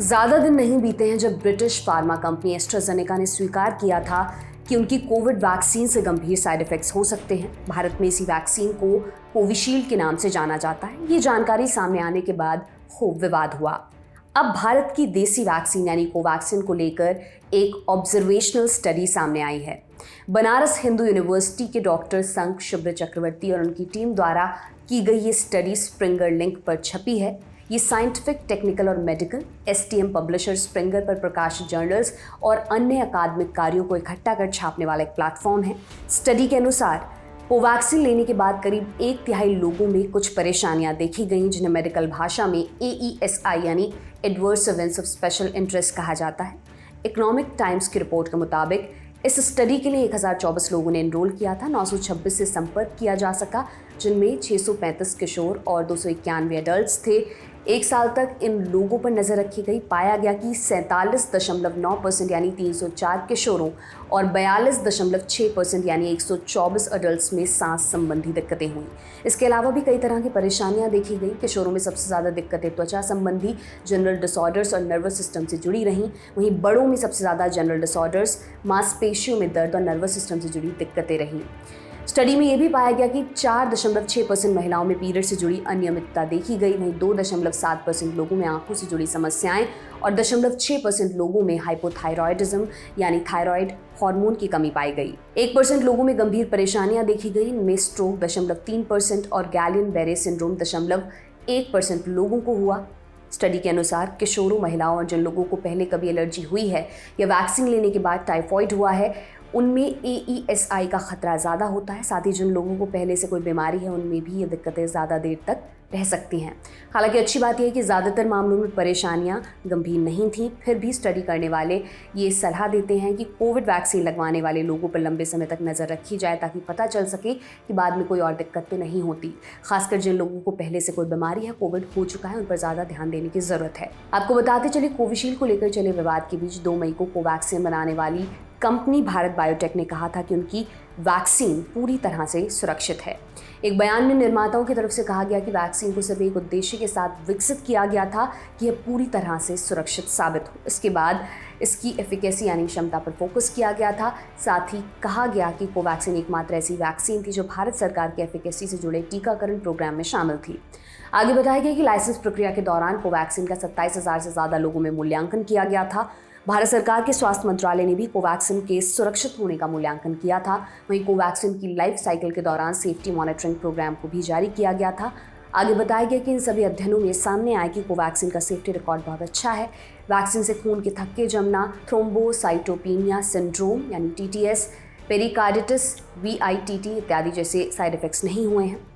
ज़्यादा दिन नहीं बीते हैं जब ब्रिटिश फार्मा कंपनी एस्ट्राजेनेका ने स्वीकार किया था कि उनकी कोविड वैक्सीन से गंभीर साइड इफ़ेक्ट्स हो सकते हैं। भारत में इसी वैक्सीन को कोविशील्ड के नाम से जाना जाता है। ये जानकारी सामने आने के बाद खूब विवाद हुआ। अब भारत की देसी वैक्सीन यानी कोवैक्सीन को लेकर एक ऑब्जर्वेशनल स्टडी सामने आई है। बनारस हिंदू यूनिवर्सिटी के डॉक्टर संक शुभ्र चक्रवर्ती और उनकी टीम द्वारा की गई ये स्टडी स्प्रिंगर लिंक पर छपी है। ये साइंटिफिक, टेक्निकल और मेडिकल STM पब्लिशर स्प्रिंगर पर प्रकाशित जर्नल्स और अन्य अकादमिक कार्यों को इकट्ठा कर छापने वाला एक प्लेटफॉर्म है। स्टडी के अनुसार कोवैक्सीन लेने के बाद करीब 1/3 लोगों में कुछ परेशानियां देखी गईं, जिन्हें मेडिकल भाषा में AESI यानी adverse events of special interest कहा जाता है। इकोनॉमिक टाइम्स की रिपोर्ट के मुताबिक इस स्टडी के लिए 1024 लोगों ने एनरोल किया था। 926 से संपर्क किया जा सका, जिनमें 635 किशोर और 291 एडल्ट्स थे। 1 साल तक इन लोगों पर नज़र रखी गई। पाया गया कि 47.9% यानी 304 किशोरों और 42.6% यानी 124 एडल्ट्स में सांस संबंधी दिक्कतें हुई। इसके अलावा भी कई तरह की परेशानियां देखी गई। किशोरों में सबसे ज़्यादा दिक्कतें त्वचा संबंधी, जनरल डिसऑर्डर्स और नर्वस सिस्टम से जुड़ी रहीं। वहीं बड़ों में सबसे ज़्यादा जनरल डिसऑर्डर्स, मांसपेशियों में दर्द और नर्वस सिस्टम से जुड़ी दिक्कतें रहीं। स्टडी में यह भी पाया गया कि 4.6% महिलाओं में पीरियड से जुड़ी अनियमितता देखी गई। वहीं 2.7% लोगों में आंखों से जुड़ी समस्याएं और 0.6% लोगों में हाइपोथायरॉयडिज्म यानी थायराइड हार्मोन की कमी पाई गई। 1% लोगों में गंभीर परेशानियां देखी गई। इनमें स्ट्रोक 0.3% और गैलियन बेरे सिंड्रोम 0.1% लोगों को हुआ। स्टडी के अनुसार किशोरों, महिलाओं और जिन लोगों को पहले कभी एलर्जी हुई है या वैक्सीन लेने के बाद टाइफॉइड हुआ है, उनमें AESI का खतरा ज़्यादा होता है। साथ ही जिन लोगों को पहले से कोई बीमारी है, उनमें भी ये दिक्कतें ज़्यादा देर तक रह सकती हैं। हालांकि अच्छी बात यह है कि ज़्यादातर मामलों में परेशानियां गंभीर नहीं थीं। फिर भी स्टडी करने वाले ये सलाह देते हैं कि कोविड वैक्सीन लगवाने वाले लोगों पर लंबे समय तक नज़र रखी जाए, ताकि पता चल सके कि बाद में कोई और दिक्कत तो नहीं होती। खासकर जिन लोगों को पहले से कोई बीमारी है, कोविड हो चुका है, उन पर ज़्यादा ध्यान देने की ज़रूरत है। आपको बताते चले, कोविशील्ड को लेकर चले विवाद के बीच 2 मई को कोवैक्सीन बनाने वाली कंपनी भारत बायोटेक ने कहा था कि उनकी वैक्सीन पूरी तरह से सुरक्षित है। एक बयान में निर्माताओं की तरफ से कहा गया कि वैक्सीन को सिर्फ एक उद्देश्य के साथ विकसित किया गया था कि यह पूरी तरह से सुरक्षित साबित हो। इसके बाद इसकी एफिकेसी यानी क्षमता पर फोकस किया गया था। साथ ही कहा गया कि कोवैक्सीन एकमात्र ऐसी वैक्सीन थी जो भारत सरकार के एफिकेसी से जुड़े टीकाकरण प्रोग्राम में शामिल थी। आगे बताया गया कि लाइसेंस प्रक्रिया के दौरान कोवैक्सीन का 27,000 से ज़्यादा लोगों में मूल्यांकन किया गया था। भारत सरकार के स्वास्थ्य मंत्रालय ने भी कोवैक्सीन के सुरक्षित होने का मूल्यांकन किया था। वहीं कोवैक्सीन की लाइफ साइकिल के दौरान सेफ्टी मॉनिटरिंग प्रोग्राम को भी जारी किया गया था। आगे बताया गया कि इन सभी अध्ययनों में सामने आया कि कोवैक्सीन का सेफ्टी रिकॉर्ड बहुत अच्छा है। वैक्सीन से खून के थक्के जमना, थ्रोम्बोसाइटोपेनिया सिंड्रोम यानी TTS, पेरिकार्डिटिस, VITT इत्यादि जैसे साइड इफ़ेक्ट्स नहीं हुए हैं।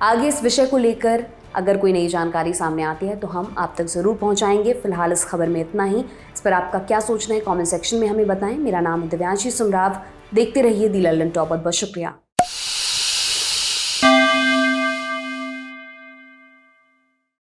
आगे इस विषय को लेकर अगर कोई नई जानकारी सामने आती है तो हम आप तक ज़रूर पहुंचाएंगे। फिलहाल इस खबर में इतना ही। इस पर आपका क्या सोचना है, कमेंट सेक्शन में हमें बताएं। मेरा नाम है दिव्यांशी सुमराव। देखते रहिए दी लल्लन टॉप। बहुत बहुत शुक्रिया।